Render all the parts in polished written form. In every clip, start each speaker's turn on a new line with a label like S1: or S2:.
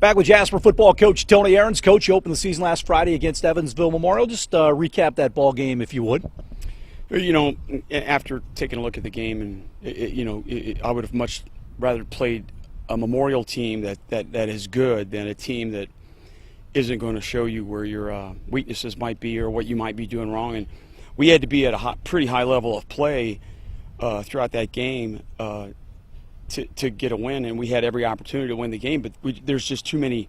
S1: Back with Jasper football coach Tony Ahrens. Coach, you opened the season last Friday against Evansville Memorial. Just recap that ball game, if you would.
S2: You know, after taking a look at the game, and I would have much rather played a Memorial team that is good than a team that isn't going to show you where your weaknesses might be or what you might be doing wrong. And we had to be at a pretty high level of play throughout that game to get a win, and we had every opportunity to win the game. But there's just too many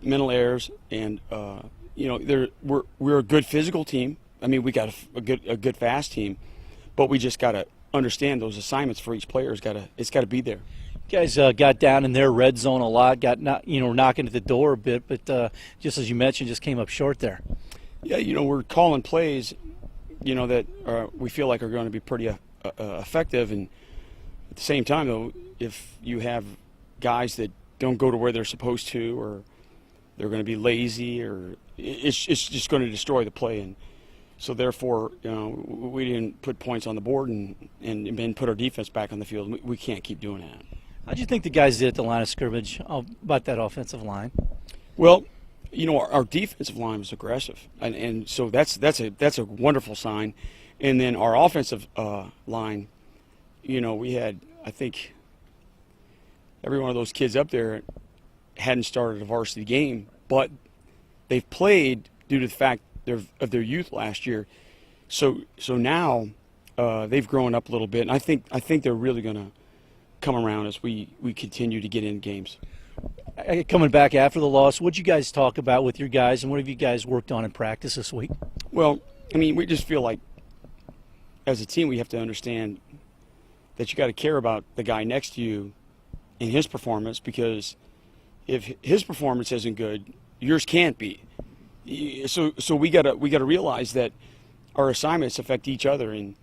S2: mental errors, and we're a good physical team. I mean, we got a good fast team, but we just got to understand those assignments for each player. It's got to be there.
S1: You guys got down in their red zone a lot, knocking at the door a bit, but just as you mentioned, just came up short there.
S2: Yeah, we're calling plays, that we feel like are going to be pretty effective, and at the same time, though, if you have guys that don't go to where they're supposed to, or they're going to be lazy, or it's just going to destroy the play. And so therefore, we didn't put points on the board and then put our defense back on the field. We can't keep doing that.
S1: How do you think the guys did at the line of scrimmage about that offensive line?
S2: Well, our defensive line was aggressive, and so that's a wonderful sign. And then our offensive line, we had, I think, every one of those kids up there hadn't started a varsity game, but they've played due to the fact of their youth last year. So now they've grown up a little bit, and I think they're really going to come around as we continue to get in games.
S1: Coming back after the loss, what did you guys talk about with your guys, and what have you guys worked on in practice this week?
S2: Well, I mean, we just feel like as a team we have to understand that you got to care about the guy next to you and his performance, because if his performance isn't good, yours can't be. So we got to realize that our assignments affect each other, and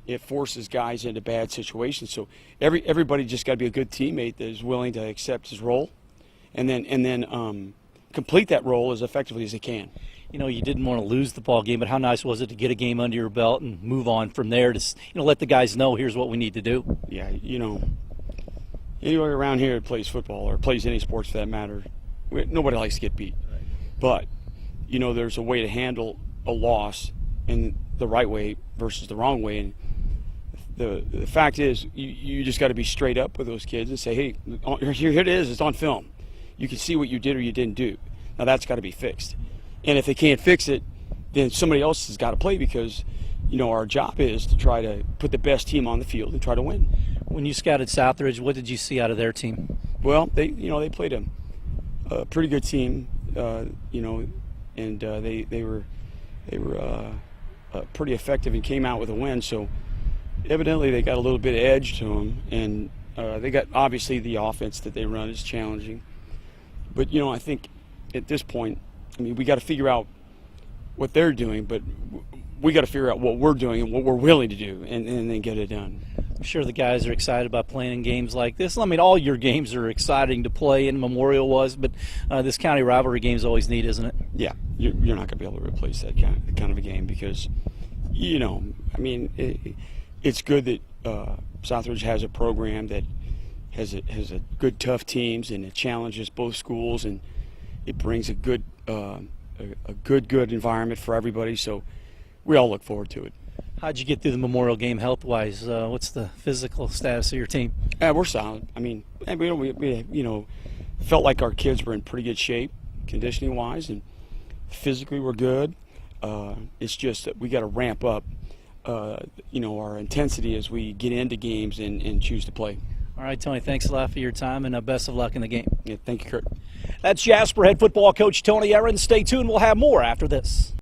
S2: it forces guys into bad situations. So everybody just got to be a good teammate that is willing to accept his role, and then complete that role as effectively as they can.
S1: You didn't want to lose the ball game, but how nice was it to get a game under your belt and move on from there to let the guys know here's what we need to do?
S2: Yeah, anybody around here that plays football or plays any sports for that matter, nobody likes to get beat. But there's a way to handle a loss in the right way versus the wrong way, and the fact is you just got to be straight up with those kids and say, hey, here it is, it's on film. You can see what you did or you didn't do. Now that's got to be fixed. And if they can't fix it, then somebody else has got to play, because our job is to try to put the best team on the field and try to win.
S1: When you scouted Southridge, what did you see out of their team?
S2: Well, they played a pretty good team, and they were pretty effective and came out with a win. So evidently they got a little bit of edge to them, and they got, obviously, the offense that they run is challenging. But I think at this point, we got to figure out what they're doing, but we got to figure out what we're doing and what we're willing to do, and then get it done.
S1: I'm sure the guys are excited about playing in games like this. I mean, all your games are exciting to play, and Memorial was, but this county rivalry game is always neat, isn't it?
S2: Yeah, you're not going to be able to replace that kind of a game, because, it's good that Southridge has a program that has a good, tough teams, and it challenges both schools, and it brings a good environment for everybody. So we all look forward to it.
S1: How'd you get through the Memorial game health-wise? What's the physical status of your team?
S2: We're solid. I mean, we felt like our kids were in pretty good shape, conditioning-wise, and physically we're good. It's just that we got to ramp up, our intensity as we get into games and choose to play.
S1: All right, Tony, thanks a lot for your time, and best of luck in the game.
S2: Yeah, thank you, Kurt.
S1: That's Jasper head football coach Tony Ahrens. Stay tuned. We'll have more after this.